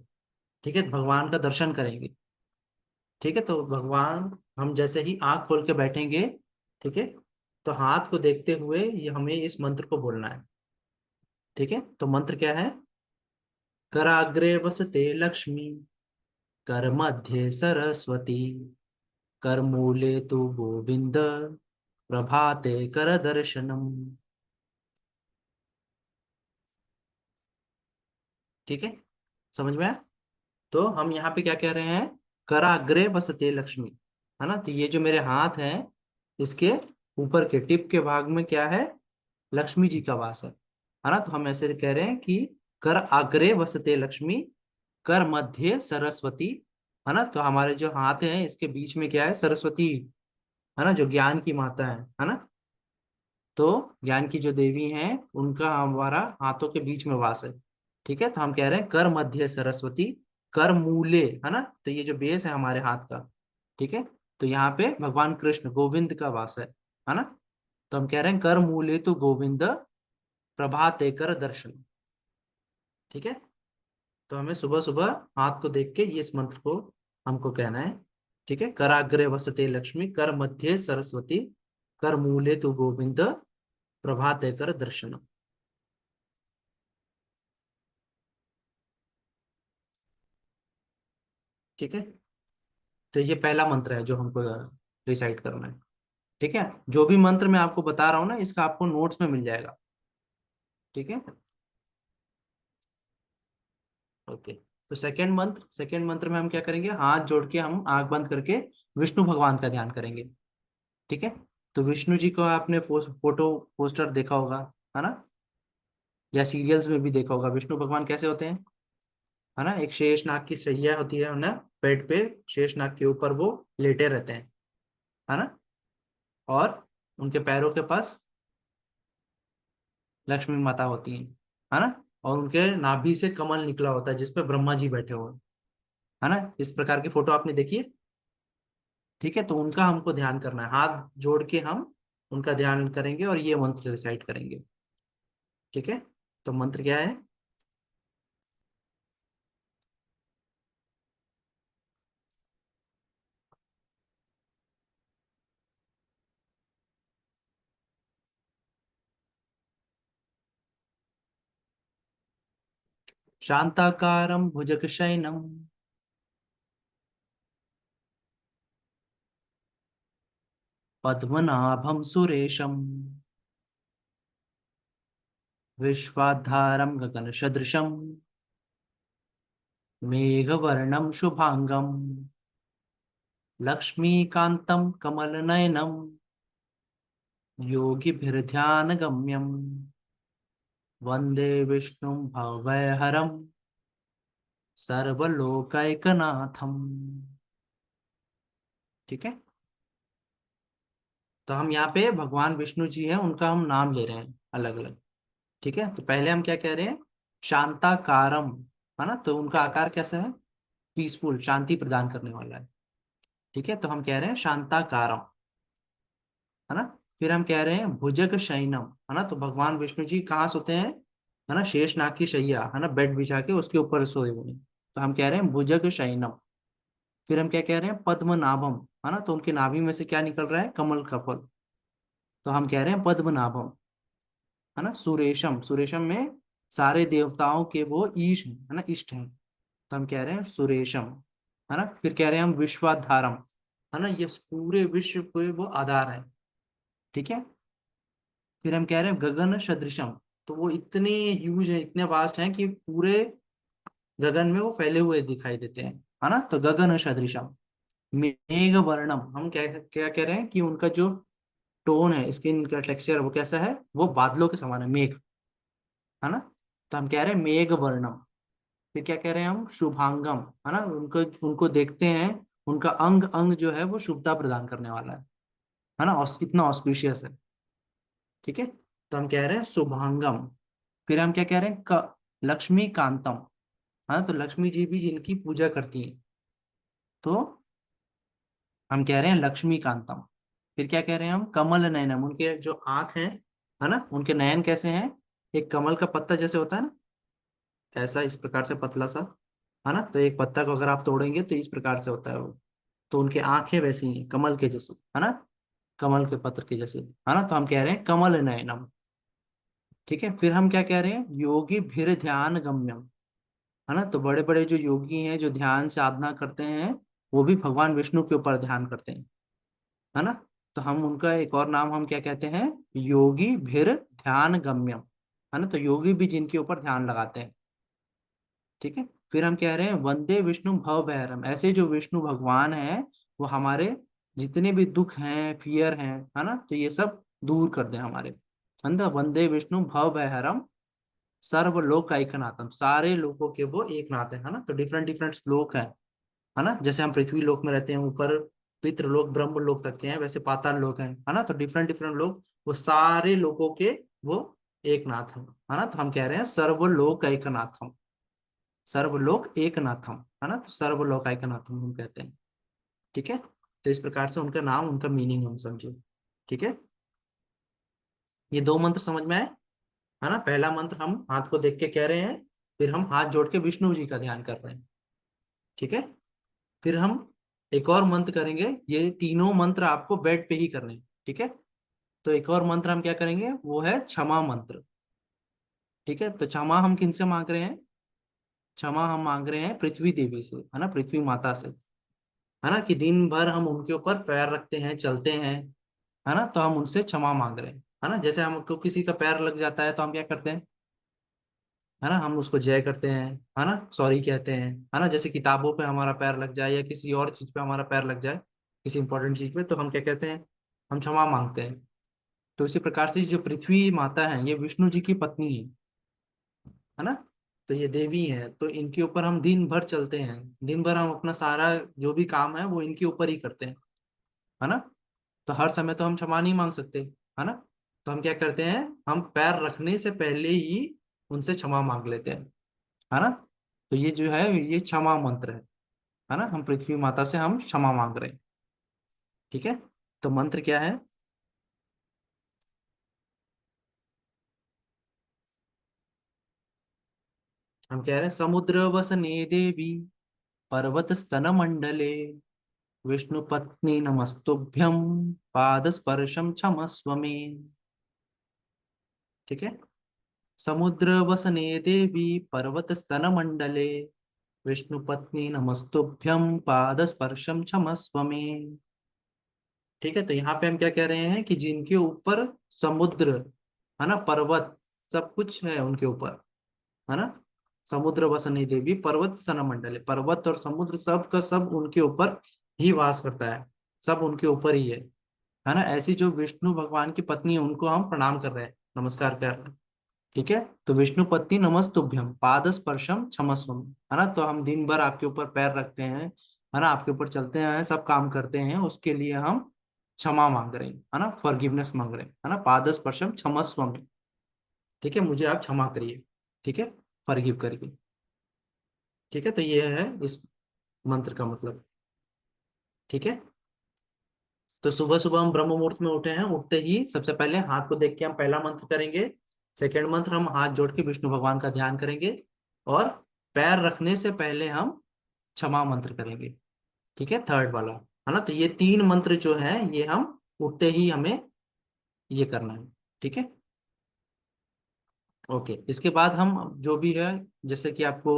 ठीक है, भगवान का दर्शन करेंगे। ठीक है। तो भगवान, हम जैसे ही आंख खोल के बैठेंगे, ठीक है, तो हाथ को देखते हुए ये हमें इस मंत्र को बोलना है। ठीक है। तो मंत्र क्या है, कराग्रे वसते लक्ष्मी, कर मध्य सरस्वती, कर मूले तु गोविंद, प्रभाते कर दर्शनम। ठीक है, समझ में आया। तो हम यहाँ पे क्या कह रहे हैं, कराग्रे वसते लक्ष्मी, है ना। तो ये जो मेरे हाथ हैं, इसके ऊपर के टिप के भाग में क्या है, लक्ष्मी जी का वास है ना। तो हम ऐसे कह रहे हैं कि कर आग्रे वसते लक्ष्मी, कर मध्य सरस्वती, है ना। तो हमारे जो हाथ हैं इसके बीच में क्या है, सरस्वती, है ना, जो ज्ञान की माता है ना। तो ज्ञान की जो देवी हैं उनका हमारा हाथों के बीच में वास है। ठीक है। तो हम कह रहे हैं कर मध्य सरस्वती, कर मूले, है ना। तो ये जो बेस है हमारे हाथ का, ठीक है, तो यहाँ पे भगवान कृष्ण गोविंद का वास है ना। तो हम कह रहे हैं कर मूले तो गोविंद, प्रभाते कर दर्शन। ठीक है। तो हमें सुबह सुबह हाथ को देख के ये इस मंत्र को हमको कहना है। ठीक है, कराग्रे वसते लक्ष्मी, कर मध्य सरस्वती, कर मूले तु गोविंद, प्रभाते कर दर्शन। ठीक है। तो ये पहला मंत्र है जो हमको रिसाइट करना है। ठीक है। जो भी मंत्र मैं आपको बता रहा हूँ ना, इसका आपको नोट्स में मिल जाएगा। ठीक है। ओके। तो सेकेंड मंत्र में हम क्या करेंगे, हाथ जोड़ के हम आंख बंद करके विष्णु भगवान का ध्यान करेंगे। ठीक है। तो विष्णु जी को आपने फोटो पोस्टर देखा होगा, है ना, या सीरियल्स में भी देखा होगा। विष्णु भगवान कैसे होते हैं, है ना, एक शेष नाग की शैया होती है ना, पेट पे शेष नाग के ऊपर वो लेटे रहते हैं, है ना। और उनके पैरों के पास लक्ष्मी माता होती है ना। और उनके नाभि से कमल निकला होता है जिसपे ब्रह्मा जी बैठे हुए हैं, है ना। इस प्रकार की फोटो आपने देखी है। ठीक है। तो उनका हमको ध्यान करना है, हाथ जोड़ के हम उनका ध्यान करेंगे और ये मंत्र रिसाइट करेंगे। ठीक है। तो मंत्र क्या है, शांताकारं भुजगशयनं पद्मनाभं सुरेशं विश्वाधारं गगनसदृशं मेघवर्णं शुभांगं लक्ष्मीकान्तं कमलनयनं योगिभिर्ध्यानगम्यं वन्दे विष्णुं भवभयहरं सर्वलोकैकनाथम। ठीक है, तो हम यहाँ पे भगवान विष्णु जी हैं, उनका हम नाम ले रहे हैं अलग अलग। ठीक है, तो पहले हम क्या कह रहे हैं, शांताकारम, है ना, तो उनका आकार कैसा है, पीसफुल, शांति प्रदान करने वाला है। ठीक है, तो हम कह रहे हैं शांताकारम, है ना। फिर हम कह रहे हैं भुजग शयनम, है ना, तो भगवान विष्णु जी कहाँ सोते हैं, है ना, शेषनाग की शैया, है ना, बेड बिछा के उसके ऊपर सोए हुए हैं, तो हम कह रहे हैं भुजग शयनम। फिर हम क्या कह रहे हैं पद्मनाभम, है ना, तो उनके नाभि में से क्या निकल रहा है, कमल का फल, तो हम कह रहे हैं पद्मनाभम। है ना, सुरेशम, सुरेशम में सारे देवताओं के वो ईश हैं, है ना, इष्ट हैं, तो हम कह रहे हैं सुरेशम। है ना, फिर कह रहे हैं हम विश्वाधारम, है ना, ये पूरे विश्व के वो आधार है। ठीक है, फिर हम कह रहे हैं गगन सदृशम, तो वो इतने ह्यूज है, इतने वास्ट हैं कि पूरे गगन में वो फैले हुए दिखाई देते हैं। है ना, तो गगन सदृशम। मेघ वर्णम, हम क्या क्या कह रहे हैं कि उनका जो टोन है, स्किन का टेक्सचर वो कैसा है, वो बादलों के समान है, मेघ, है ना, तो हम कह रहे हैं मेघ वर्णम। फिर क्या कह रहे हैं हम शुभांगम, है ना, उनको उनको देखते हैं, उनका अंग अंग जो है वो शुभता प्रदान करने वाला है ना, इतना ऑस्पिशियस है। ठीक है, तो हम कह रहे हैं शुभांगम। फिर हम क्या कह रहे हैं लक्ष्मी कांतम, हाँ, तो लक्ष्मी जी भी जिनकी पूजा करती हैं, तो हम कह रहे हैं लक्ष्मी कांतम। फिर क्या कह रहे हैं हम कमल नयनम, उनके जो आंख है ना, उनके नयन कैसे हैं, एक कमल का पत्ता जैसे होता है ना, ऐसा इस प्रकार से पतला सा, है ना, तो एक पत्ता को अगर आप तोड़ेंगे तो इस प्रकार से होता है वो, तो उनकी आंखें वैसी हैं कमल के जैसे, है ना, कमल के पत्र के जैसे, है ना, तो हम कह रहे हैं कमल नयनम। ठीक है, फिर हम क्या कह रहे हैं योगी भीर ध्यान गम्यम, है ना, तो बड़े बड़े जो योगी हैं जो ध्यान साधना करते हैं, वो भी भगवान विष्णु के ऊपर ध्यान करते हैं, है ना, तो हम उनका एक और नाम हम क्या कहते हैं, योगी भीर ध्यान गम्यम, है ना, तो योगी भी जिनके ऊपर ध्यान लगाते हैं। ठीक है, फिर हम कह रहे हैं वंदे विष्णु भव भैरम, ऐसे जो विष्णु भगवान हैं वो हमारे जितने भी दुख हैं, फियर हैं, है ना, तो ये सब दूर कर दें हमारे अंदर। वंदे विष्णु भव भैरम सर्व लोक ऐकनाथम, सारे लोगों के वो एक नाथ है ना, तो डिफरेंट डिफरेंट श्लोक है ना, जैसे हम पृथ्वी लोक में रहते हैं, ऊपर पितृलोक ब्रह्म लोक तक के हैं, वैसे पाताल लोक हैं, है ना, तो डिफरेंट डिफरेंट लोग, वो सारे लोगों के वो एक नाथ है ना, तो हम कह रहे हैं सर्वलोक ऐकनाथम, सर्वलोक एकनाथम, है ना, तो सर्वलोक ऐकनाथम हम कहते हैं। ठीक है, तो इस प्रकार से उनका नाम, उनका मीनिंग हम समझे। ठीक है, ये दो मंत्र समझ में आए, है ना, पहला मंत्र हम हाथ को देख के कह रहे हैं, फिर हम हाथ जोड़ के विष्णु जी का ध्यान कर रहे हैं। ठीक है, फिर हम एक और मंत्र करेंगे, ये तीनों मंत्र आपको बेड पे ही करने हैं। ठीक है, तो एक और मंत्र हम क्या करेंगे, वो है क्षमा मंत्र। ठीक है, तो क्षमा हम किन से मांग रहे हैं, क्षमा हम मांग रहे हैं पृथ्वी देवी से, है ना, पृथ्वी माता से, है ना, कि दिन भर हम उनके ऊपर पैर रखते हैं, चलते हैं, है ना, तो हम उनसे क्षमा मांग रहे हैं। है ना, जैसे हमको किसी का पैर लग जाता है तो हम क्या करते हैं, है ना, हम उसको जय करते हैं, है ना, सॉरी कहते हैं, है ना, जैसे किताबों पे हमारा पैर लग जाए या किसी और चीज पे हमारा पैर लग जाए, किसी इंपॉर्टेंट चीज पे, तो हम क्या कहते हैं, हम क्षमा मांगते हैं। तो इसी प्रकार से जो पृथ्वी माता है ये विष्णु जी की पत्नी है ना, तो ये देवी है, तो इनके ऊपर हम दिन भर चलते हैं, दिन भर हम अपना सारा जो भी काम है वो इनके ऊपर ही करते हैं, है ना, तो हर समय तो हम क्षमा नहीं मांग सकते, है ना, तो हम क्या करते हैं, हम पैर रखने से पहले ही उनसे क्षमा मांग लेते हैं, है ना, तो ये जो है ये क्षमा मंत्र है ना, हम पृथ्वी माता से हम क्षमा मांग रहे हैं। ठीक है, तो मंत्र क्या है, हम कह रहे हैं समुद्र वसने देवी पर्वत स्तन मंडले विष्णु पत्नी नमस्तुभ्यं पाद स्पर्शम क्षमस्व मे। ठीक है, समुद्र वसने देवी पर्वत स्तन मंडले विष्णुपत्नी नमस्तुभ्यं पाद स्पर्शम क्षमस्व मे। ठीक है, तो यहाँ पे हम क्या कह रहे हैं कि जिनके ऊपर समुद्र, है ना, पर्वत, सब कुछ है उनके ऊपर, है ना। समुद्र वसनी देवी पर्वत स्तन मंडल है, पर्वत और समुद्र सब का सब उनके ऊपर ही वास करता है, सब उनके ऊपर ही है ना। ऐसी जो विष्णु भगवान की पत्नी है उनको हम प्रणाम कर रहे हैं, नमस्कार कर रहे हैं। ठीक है, तो विष्णु पत्नी नमस्तुभ्यम पाद स्पर्शम क्षमस्वम, है ना। तो हम दिन भर आपके ऊपर पैर रखते हैं, है ना, आपके ऊपर चलते हैं, सब काम करते हैं, उसके लिए हम क्षमा मांग रहे हैं, है ना, फॉरगिवनेस मांग रहे हैं, है ना, पाद स्पर्शम क्षमस्वम। ठीक है, मुझे आप क्षमा करिए, ठीक है, फॉरगिव करिए। ठीक है, तो ये है इस मंत्र का मतलब। ठीक है, तो सुबह सुबह हम ब्रह्म मुहूर्त में उठे हैं, उठते ही सबसे पहले हाथ को देख के हम पहला मंत्र करेंगे। सेकेंड मंत्र हम हाथ जोड़ के विष्णु भगवान का ध्यान करेंगे, और पैर रखने से पहले हम क्षमा मंत्र करेंगे। ठीक है, थर्ड वाला, है ना। तो ये तीन मंत्र जो है ये हम उठते ही हमें ये करना है। ठीक है, ओके। इसके बाद हम जो भी है, जैसे कि आपको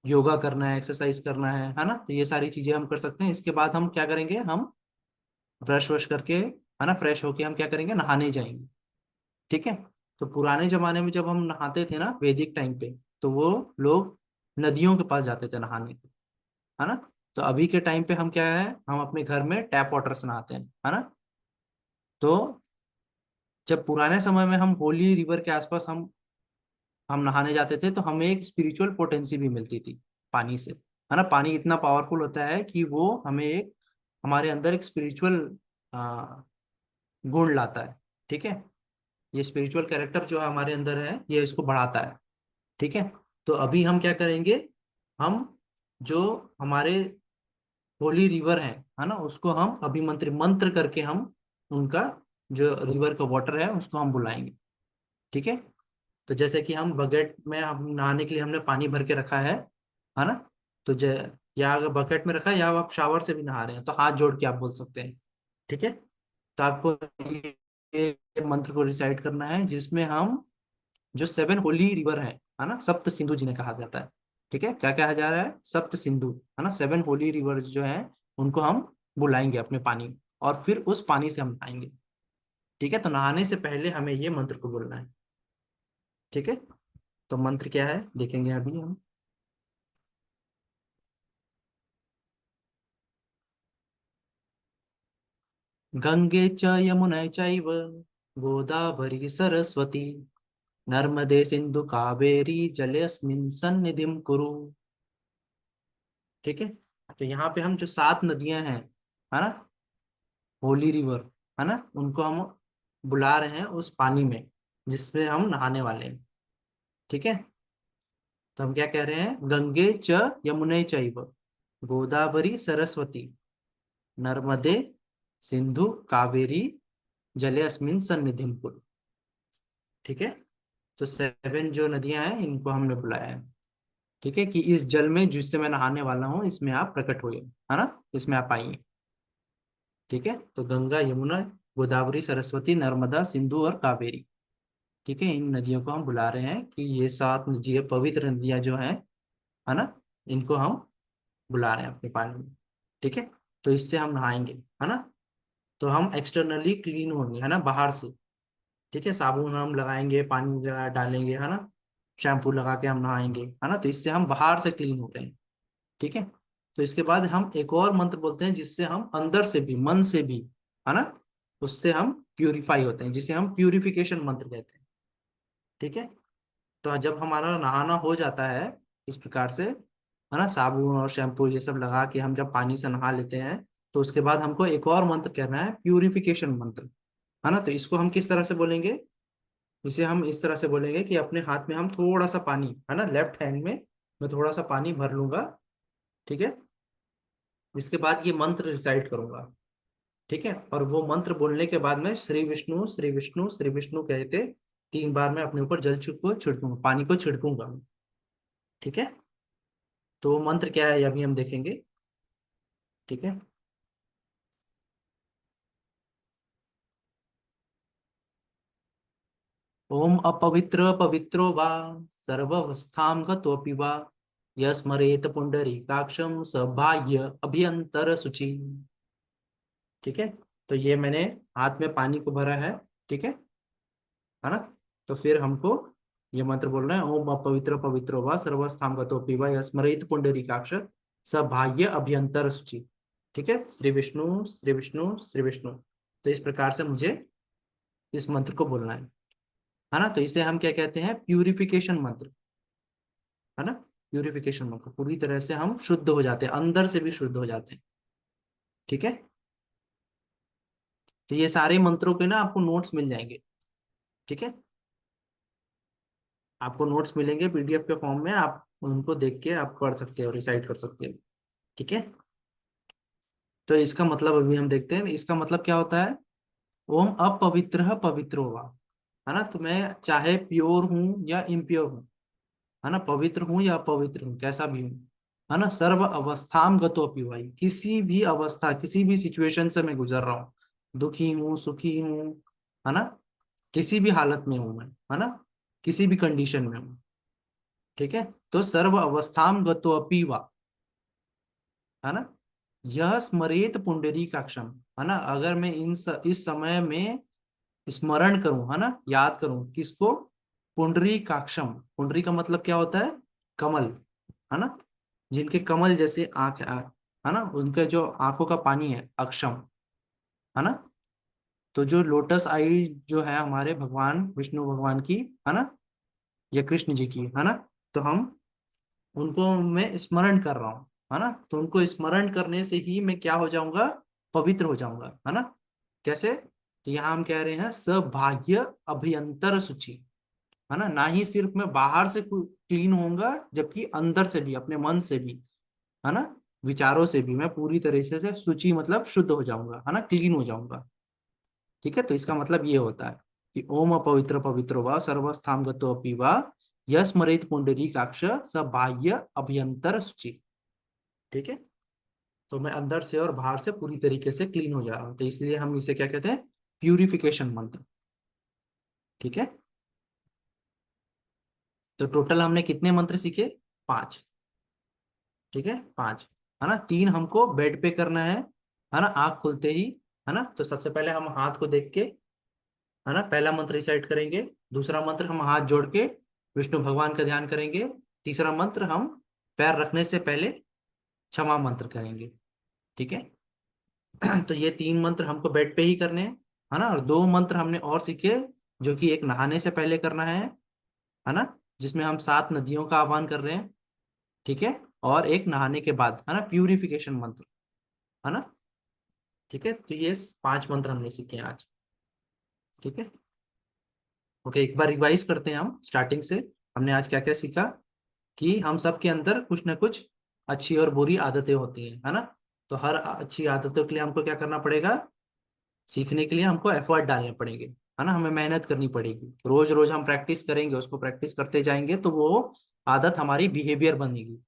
योगा करना है, एक्सरसाइज करना है ना, तो ये सारी चीजें हम कर सकते हैं। इसके बाद हम क्या करेंगे, हम ब्रश वश करके, है ना, फ्रेश होके हम क्या करेंगे, नहाने जाएंगे। ठीक है, तो पुराने जमाने में जब हम नहाते थे ना, वैदिक टाइम पे, तो वो लोग नदियों के पास जाते थे नहाने, है ना। तो अभी के टाइम पे हम क्या है, हम अपने घर में टैप वाटर से नहाते हैं, है ना। तो जब पुराने समय में हम होली रिवर के आसपास हम नहाने जाते थे, तो हमें एक स्पिरिचुअल पोटेंसी भी मिलती थी पानी से, है ना। पानी इतना पावरफुल होता है कि वो हमें एक, हमारे अंदर एक स्पिरिचुअल गुण लाता है। ठीक है, ये स्पिरिचुअल कैरेक्टर जो है हमारे अंदर है, ये इसको बढ़ाता है। ठीक है, तो अभी हम क्या करेंगे, हम जो हमारे होली रिवर है ना, उसको हम अभी मंत्र मंत्र करके हम उनका, जो रिवर का वाटर है उसको हम बुलाएंगे। ठीक है, तो जैसे कि हम बकेट में, हम नहाने के लिए हमने पानी भर के रखा है ना। तो या अगर बकेट में रखा है, या आप शावर से भी नहा रहे हैं, तो हाथ जोड़ के आप बोल सकते हैं। ठीक है, तो आपको ये मंत्र को रिसाइट करना है, जिसमें हम जो सेवन होली रिवर है ना, सप्त सिंधु जिन्हें कहा जाता है। ठीक है, क्या कहा जा रहा है, सप्त सिंधु, है ना, सेवन होली रिवर्स जो है, उनको हम बुलाएंगे अपने पानी, और फिर उस पानी से हम नहाएंगे। ठीक है, तो नहाने से पहले हमें ये मंत्र को बोलना है। ठीक है, तो मंत्र क्या है देखेंगे अभी हम। गंगे च यमुने चैव गोदावरी सरस्वती नर्मदे सिंधु कावेरी जलेऽस्मिन् सन्निधिं कुरु। ठीक है, तो यहाँ पे हम जो सात नदियां हैं, है ना, होली रिवर, है ना, उनको हम बुला रहे हैं उस पानी में जिसमें हम नहाने वाले हैं। ठीक है, तो हम क्या कह रहे हैं, गंगे च यमुने चैव गोदावरी सरस्वती नर्मदे सिंधु कावेरी जले अस्मिन सन्निधिं कुरु। ठीक है, तो सेवन जो नदियां हैं इनको हमने बुलाया है। ठीक है, कि इस जल में जिससे मैं नहाने वाला हूँ, इसमें आप प्रकट होइए, है ना, इसमें आप आइए। ठीक है, तो गंगा यमुना गोदावरी सरस्वती नर्मदा सिंधु और कावेरी। ठीक है, इन नदियों को हम बुला रहे हैं कि ये सात नदियां, पवित्र नदियां जो हैं, है ना, इनको हम बुला रहे हैं अपने पानी में। ठीक है, तो इससे हम नहाएंगे, है ना। तो हम एक्सटर्नली क्लीन होंगे, है ना, बाहर से। ठीक है, साबुन हम लगाएंगे, पानी डालेंगे, है ना, शैम्पू लगा के हम नहाएंगे, है ना, तो इससे हम बाहर से क्लीन होते हैं। ठीक है, तो इसके बाद हम एक और मंत्र बोलते हैं, जिससे हम अंदर से भी, मन से भी, है ना, उससे हम प्यूरिफाई होते हैं, जिसे हम प्यूरिफिकेशन मंत्र कहते हैं। ठीक है, तो जब हमारा नहाना हो जाता है इस प्रकार से, है ना, साबुन और शैम्पू ये सब लगा के हम जब पानी से नहा लेते हैं, तो उसके बाद हमको एक और मंत्र कहना है, प्यूरिफिकेशन मंत्र, है ना। तो इसको हम किस तरह से बोलेंगे, इसे हम इस तरह से बोलेंगे कि अपने हाथ में हम थोड़ा सा पानी, है ना, लेफ्ट हैंड में मैं थोड़ा सा पानी भर लूंगा। ठीक है, इसके बाद ये मंत्र रिसाइट करूंगा। ठीक है, और वो मंत्र बोलने के बाद में श्री विष्णु श्री विष्णु श्री विष्णु कहते तीन बार मैं अपने ऊपर जल को छिड़कूंगा, पानी को छिड़कूंगा। ठीक है, तो वो मंत्र क्या है ये अभी हम देखेंगे। ठीक है, ओम अपवित्र पवित्रो वा सर्वस्थां गतोऽपि वा यस्मरेत पुंडरीकाक्षं स बाह्य अभ्यंतर शुचि। ठीक है, तो ये मैंने हाथ में पानी को भरा ठीक है ना। तो फिर हमको ये मंत्र बोलना है, ओम अपवित्र पवित्रो वा सर्वस्थां गतोऽपि वा यस्मरेत पुंडरीकाक्ष स बाह्य अभ्यंतर शुचि। ठीक है, श्री विष्णु श्री विष्णु श्री विष्णु। तो इस प्रकार से मुझे इस मंत्र को बोलना है ना। तो इसे हम क्या कहते हैं, प्यूरिफिकेशन मंत्र, है ना। प्यूरिफिकेशन मंत्र, पूरी तरह से हम शुद्ध हो जाते हैं, अंदर से भी शुद्ध हो जाते हैं। ठीक है, तो ये सारे मंत्रों के ना आपको नोट्स मिल जाएंगे। ठीक है, आपको नोट्स मिलेंगे पीडीएफ के फॉर्म में, आप उनको देख के आप पढ़ सकते हो, रिसाइट कर सकते हो। ठीक है, तो इसका मतलब अभी हम देखते हैं, इसका मतलब क्या होता है। ओम अपवित्र पवित्रो वा, है ना। तो मैं चाहे प्योर हूं या इम्प्योर हूं, है ना, पवित्र हूं या अपवित्र हूं, कैसा भी हूं, है ना, सर्व अवस्थाम गतोपि वाई, किसी भी अवस्था किसी भी सिचुएशन से मैं गुजर रहा हूँ, दुखी हूँ सुखी हूँ, है ना, किसी भी हालत में हूं मैं, है ना, किसी भी कंडीशन में हूं। ठीक है, तो सर्व अवस्थाम गतोपि वा, है ना, यह स्मरेत पुंडरीकाक्षम, है ना, अगर मैं इस समय में स्मरण करूं, है ना, याद करूं किसको, पुंडरीकाक्षम। पुंडरी का मतलब क्या होता है, कमल, है ना, जिनके कमल जैसे आंख है ना, उनके जो आंखों का पानी है अक्षम, है ना। तो जो लोटस आई जो है हमारे भगवान विष्णु भगवान की, है ना, या कृष्ण जी की, है ना, तो हम उनको मैं स्मरण कर रहा हूँ, है ना, तो उनको स्मरण करने से ही मैं क्या हो जाऊंगा, पवित्र हो जाऊंगा, है ना। कैसे, तो यहाँ हम कह रहे हैं सबाह्य अभ्यंतर शुचि, है ना ही सिर्फ मैं बाहर से क्लीन होऊंगा, जबकि अंदर से भी, अपने मन से भी, है ना, विचारों से भी मैं पूरी तरीके से शुचि मतलब शुद्ध हो जाऊंगा, है ना, क्लीन हो जाऊंगा। ठीक है, तो इसका मतलब ये होता है कि ओम अपवित्र पवित्रो वा सर्वस्थाम गतोऽपि वा यस्मरेत पुंडरीकाक्ष स बाह्य अभ्यंतर शुचि। ठीक है, तो मैं अंदर से और बाहर से पूरी तरीके से क्लीन हो जा रहा हूँ, तो इसलिए हम इसे क्या कहते हैं, प्यूरिफिकेशन मंत्र। ठीक है, तो टोटल हमने कितने मंत्र सीखे, 5। ठीक है, 5, है ना। 3 हमको बेड पे करना है ना, आंख खुलते ही, है ना। तो सबसे पहले हम हाथ को देख के, है ना, पहला मंत्र रिसाइट करेंगे। दूसरा मंत्र हम हाथ जोड़ के विष्णु भगवान का ध्यान करेंगे। तीसरा मंत्र हम पैर रखने से पहले क्षमा मंत्र करेंगे। ठीक है, तो ये 3 मंत्र हमको बेड पे ही करने हैं, है ना। और 2 मंत्र हमने और सीखे, जो कि एक नहाने से पहले करना है ना, जिसमें हम 7 नदियों का आह्वान कर रहे हैं। ठीक है, और एक नहाने के बाद, है ना, प्यूरिफिकेशन मंत्र, है ना। ठीक है, तो ये 5 मंत्र हमने सीखे हैं आज। ठीक है, ओके, एक बार रिवाइज करते हैं हम स्टार्टिंग से। हमने आज क्या क्या सीखा, कि हम सब के अंदर कुछ ना कुछ अच्छी और बुरी आदतें होती हैं, है ना। तो हर अच्छी आदतों के लिए हमको क्या करना पड़ेगा, सीखने के लिए हमको एफर्ट डालने पड़ेंगे, है ना, हमें मेहनत करनी पड़ेगी। रोज रोज हम प्रैक्टिस करेंगे, उसको प्रैक्टिस करते जाएंगे, तो वो आदत हमारी बिहेवियर बनेगी,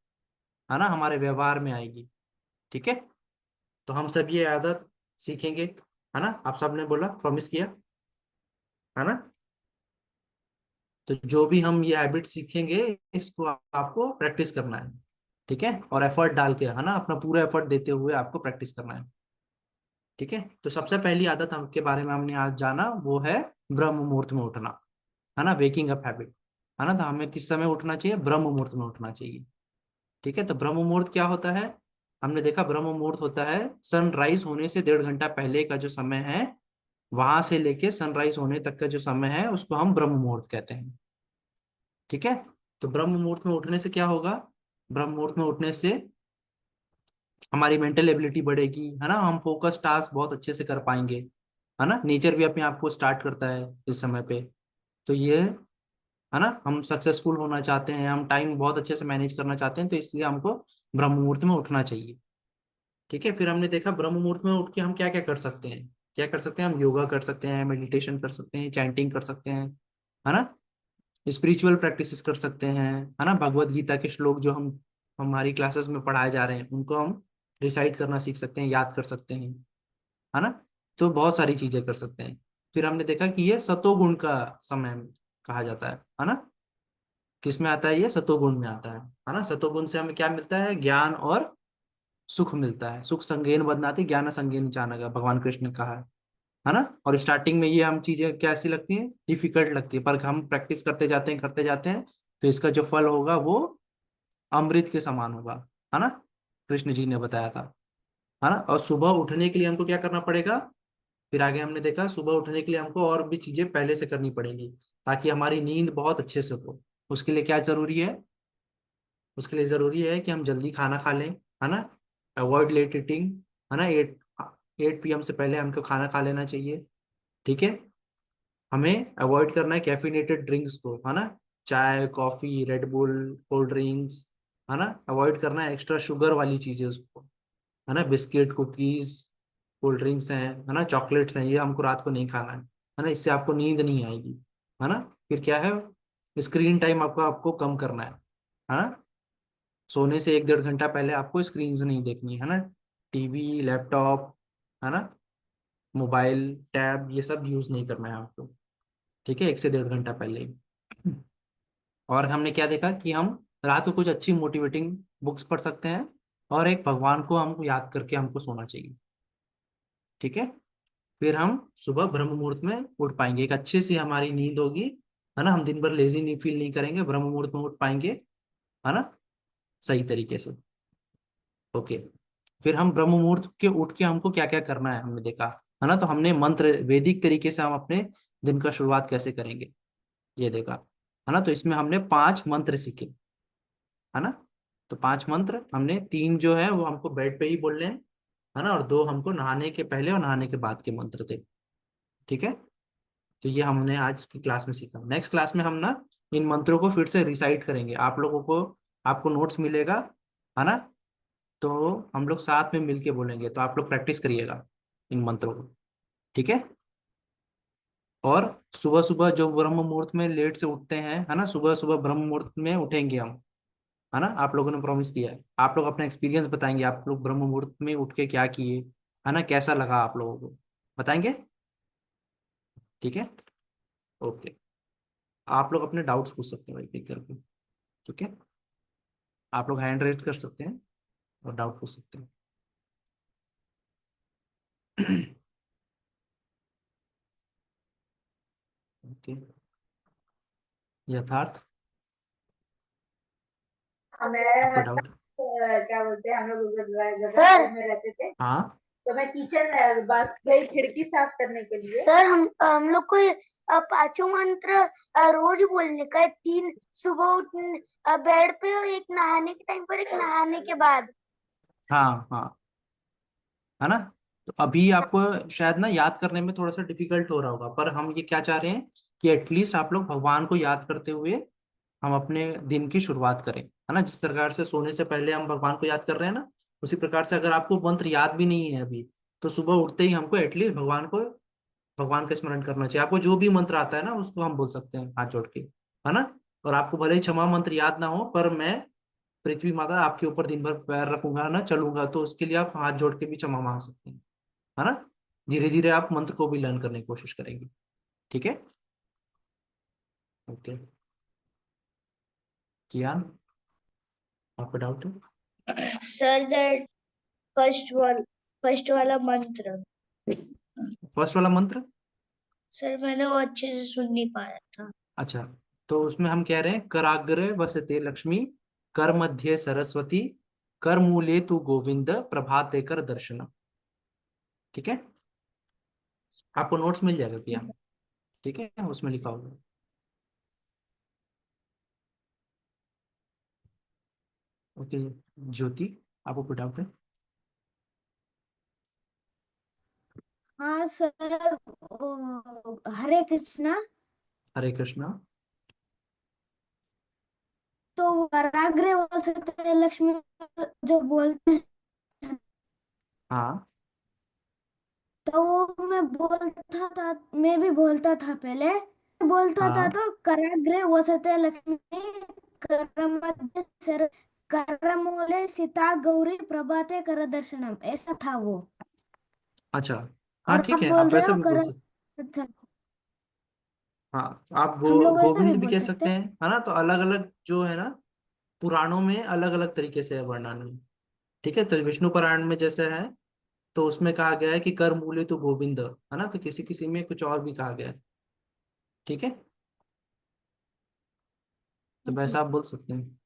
है ना, हमारे व्यवहार में आएगी। ठीक है, तो हम सब ये आदत सीखेंगे, है ना। आप सबने बोला, प्रॉमिस किया, है ना। तो जो भी हम ये हैबिट सीखेंगे, इसको आपको प्रैक्टिस करना है। ठीक है, और एफर्ट डाल के, है ना, अपना पूरा एफर्ट देते हुए आपको प्रैक्टिस करना है। ठीक है, तो सबसे पहली आदत हम के बारे में हमने आज जाना, वो है ब्रह्म मुहूर्त में उठना, है ना, वेकिंग अप हैबिट, है ना। तो हमें किस समय उठना चाहिए, ब्रह्म मुहूर्त में उठना चाहिए। ठीक है, तो ब्रह्म मुहूर्त क्या होता है, हमने देखा ब्रह्म मुहूर्त होता है सनराइज होने से 1.5 घंटा पहले का जो समय है, वहां से लेके सनराइज होने तक का जो समय है, उसको हम ब्रह्म मुहूर्त कहते हैं। ठीक है, तो ब्रह्म मुहूर्त में उठने से क्या होगा, ब्रह्म मुहूर्त में उठने से हमारी मेंटल एबिलिटी बढ़ेगी, है ना, हम फोकस टास्क बहुत अच्छे से कर पाएंगे, है ना। नेचर भी अपने आप को स्टार्ट करता है इस समय पे। तो ये, है ना, हम सक्सेसफुल होना चाहते हैं, हम टाइम बहुत अच्छे से मैनेज करना चाहते हैं, तो इसलिए हमको ब्रह्म मुहूर्त में उठना चाहिए। ठीक है, फिर हमने देखा ब्रह्म मुहूर्त में उठ के हम क्या क्या कर सकते हैं, क्या कर सकते हैं, हम योगा कर सकते हैं, मेडिटेशन कर सकते हैं, चैंटिंग कर सकते हैं, है ना, स्पिरिचुअल प्रैक्टिसेस कर सकते हैं, है ना। भगवत गीता के श्लोक जो हम हमारी क्लासेस में पढ़ाए जा रहे हैं, उनको हम रिसाइट करना सीख सकते हैं, याद कर सकते हैं, है ना। तो बहुत सारी चीजें कर सकते हैं। फिर हमने देखा कि ये सतोगुण का समय है, कहा जाता है ना। किस में आता है? ये सतोगुण में आता है ना। सतोगुण से हमें क्या मिलता है? ज्ञान और सुख मिलता है। सुख संगेन बदनाति ज्ञान संगेन चाणक्य, भगवान कृष्ण ने कहा है ना। और स्टार्टिंग में ये हम चीजें कैसी लगती हैं? डिफिकल्ट लगती है, पर हम प्रैक्टिस करते जाते हैं तो इसका जो फल होगा वो अमृत के समान होगा, है ना। कृष्ण जी ने बताया था, है ना। और सुबह उठने के लिए हमको क्या करना पड़ेगा? फिर आगे हमने देखा सुबह उठने के लिए हमको और भी चीजें पहले से करनी पड़ेंगी ताकि हमारी नींद बहुत अच्छे से हो। उसके लिए क्या जरूरी है? उसके लिए जरूरी है कि हम जल्दी खाना खा लें, है ना। अवॉइड लेट ईटिंग, है ना। 8 PM से पहले हमको खाना खा लेना चाहिए, ठीक है। हमें अवॉइड करना है कैफिनेटेड ड्रिंक्स को, है ना। चाय, coffee, red bull, cold drinks, है ना। अवॉइड करना है एक्स्ट्रा शुगर वाली चीजें उसको, है ना। बिस्किट, कुकीज, कोल्ड ड्रिंक्स हैं, है ना, चॉकलेट्स हैं, ये हमको रात को नहीं खाना है ना। इससे आपको नींद नहीं आएगी, है ना। फिर क्या है? स्क्रीन टाइम आपको आपको कम करना है ना। सोने से 1 डेढ़ घंटा पहले आपको स्क्रीन नहीं देखनी है ना। टीवी, लैपटॉप, है ना, मोबाइल, टैब, ये सब यूज नहीं करना है आपको, ठीक है, 1 से 1.5 घंटा पहले ही। और हमने क्या देखा कि हम रात को कुछ अच्छी मोटिवेटिंग बुक्स पढ़ सकते हैं और एक भगवान को हमको याद करके हमको सोना चाहिए, ठीक है। फिर हम सुबह ब्रह्म मुहूर्त में उठ पाएंगे, एक अच्छे से हमारी नींद होगी, है ना। हम दिन भर लेजी नहीं फील नहीं करेंगे, ब्रह्म मुहूर्त में उठ पाएंगे, है ना, सही तरीके से। ओके। फिर हम ब्रह्म मुहूर्त के उठ के हमको क्या क्या करना है हमने देखा, है ना। तो हमने मंत्र वैदिक तरीके से हम अपने दिन का शुरुआत कैसे करेंगे ये देखा, है ना। तो इसमें हमने 5 मंत्र सीखे, है ना। तो 5 मंत्र हमने 3 जो है वो हमको बेड पे ही बोलने हैं, है ना। और 2 हमको नहाने के पहले और नहाने के बाद के मंत्र थे, ठीक है। तो ये हमने आज की क्लास में सीखा। नेक्स्ट क्लास में हम ना इन मंत्रों को फिर से रिसाइट करेंगे आप लोगों को, आपको नोट्स मिलेगा, है ना। तो हम लोग साथ में मिलके बोलेंगे, तो आप लोग प्रैक्टिस करिएगा इन मंत्रों को, ठीक है। और सुबह सुबह जो ब्रह्म मुहूर्त में लेट से उठते हैं, है ना, सुबह सुबह ब्रह्म मुहूर्त में उठेंगे हम, है ना। आप लोगों ने प्रॉमिस किया है, आप लोग अपना एक्सपीरियंस बताएंगे, आप लोग ब्रह्म मुहूर्त में उठ के क्या किए, है ना, कैसा लगा आप लोगों को, बताएंगे, ठीक है। ओके। आप लोग अपने डाउट्स पूछ सकते हैं भाई पिक करके, ठीक है। आप लोग हैंड रेज कर सकते हैं और डाउट पूछ सकते हैं। ओके। यथार्थ, आपका मैं डाउट? क्या बोलते हैं, हम लोग उधर सर में रहते थे। हाँ तो मैं किचन बात गई खिड़की साफ करने के लिए। सर हम लोग को 5 मंत्र रोज बोलने का है। 3 सुबह उठने बेड पे, और एक नहाने के टाइम पर, एक नहाने के बाद। हाँ हाँ, है ना। तो अभी आपको शायद ना याद करने में थोड़ा सा डिफिकल्ट हो रहा होगा, पर हम ये क्या चाह रहे हैं कि एटलीस्ट आप लोग भगवान को याद करते हुए हम अपने दिन की शुरुआत करें, है ना। जिस प्रकार से सोने से पहले हम भगवान को याद कर रहे हैं ना, उसी प्रकार से अगर आपको मंत्र याद भी नहीं है अभी, तो सुबह उठते ही हमको एटलीस्ट भगवान का स्मरण करना चाहिए। आपको जो भी मंत्र आता है ना उसको हम बोल सकते हैं हाथ जोड़ के, है ना। और आपको भले ही क्षमा मंत्र याद ना हो, पर मैं पृथ्वी माता आपके ऊपर दिन भर पैर रखूंगा ना, चलूंगा, तो उसके लिए आप हाथ जोड़ के भी क्षमा मांग सकते हैं, है ना। धीरे धीरे आप मंत्र को भी लर्न करने की कोशिश करेंगे, ठीक है। ओके। कियान, आपका डाउट है? सर दैट फर्स्ट वाला मंत्र, फर्स्ट वाला मंत्र? सर मैंने वो अच्छे से सुन नहीं पाया था। अच्छा, तो उसमें हम कह रहे हैं कराग्रे वसते लक्ष्मी, कर मध्य सरस्वती, कर मूले तू गोविंद, प्रभाते कर दर्शनम, ठीक है। आपको नोट्स मिल जाएगा किया, ठीक है, उसमें लिखा होगा। ओके। ज्योति, आपको कोई डाउट है? हाँ सर, हरे कृष्णा। हरे कृष्णा। तो कराग्रे वसते लक्ष्मी जो बोलते हैं, हाँ तो वो मैं भी बोलता था पहले। बोलता था हाँ। तो कराग्रे वसते लक्ष्मी, करमध्य सर, करमूले सीता गौरी, प्रभाते कर दर्शनम, ऐसा था वो। अच्छा, हाँ और ठीक आप है, बोल आप रहे वैसे हो भी बोल कर। सकते। अच्छा। हाँ, आप हम लोग ऐसे भी गोविंद भी बोल कह सकते सकते हैं। हैं, है ना। तो अलग अलग जो है ना, पुराणों में अलग अलग तरीके से है वर्णन। ठीक है, तो विष्णु पुराण में जैसे है, तो उसमें कहा गया है कि कर मूले तो गोविंद, है ना। तो किसी किसी में कुछ और भी कहा गया है। ठीक है, तो ओके। वैसा आप बोल सकते हैं।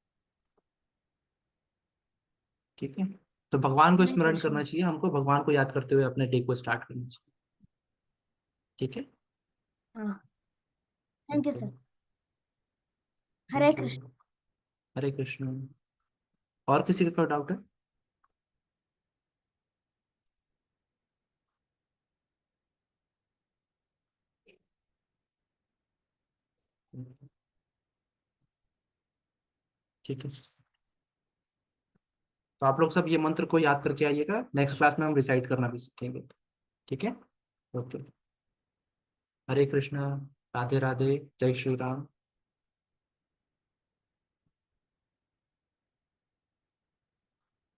ठीक है, तो भगवान को हरे स्मरण कृष्ण। करना चाहिए हमको, भगवान को याद करते हुए अपने डे को स्टार्ट करना चाहिए। ठीक है, हाँ। Thank you okay, sir. Hare thank you. Krishna. Hare Krishna. और किसी का कोई डाउट है? ठीक है, तो आप लोग सब ये मंत्र को याद करके आइएगा, नेक्स्ट क्लास में हम रिसाइट करना भी सीखेंगे। ठीक है, ओके। हरे कृष्णा, राधे राधे, जय श्री राम।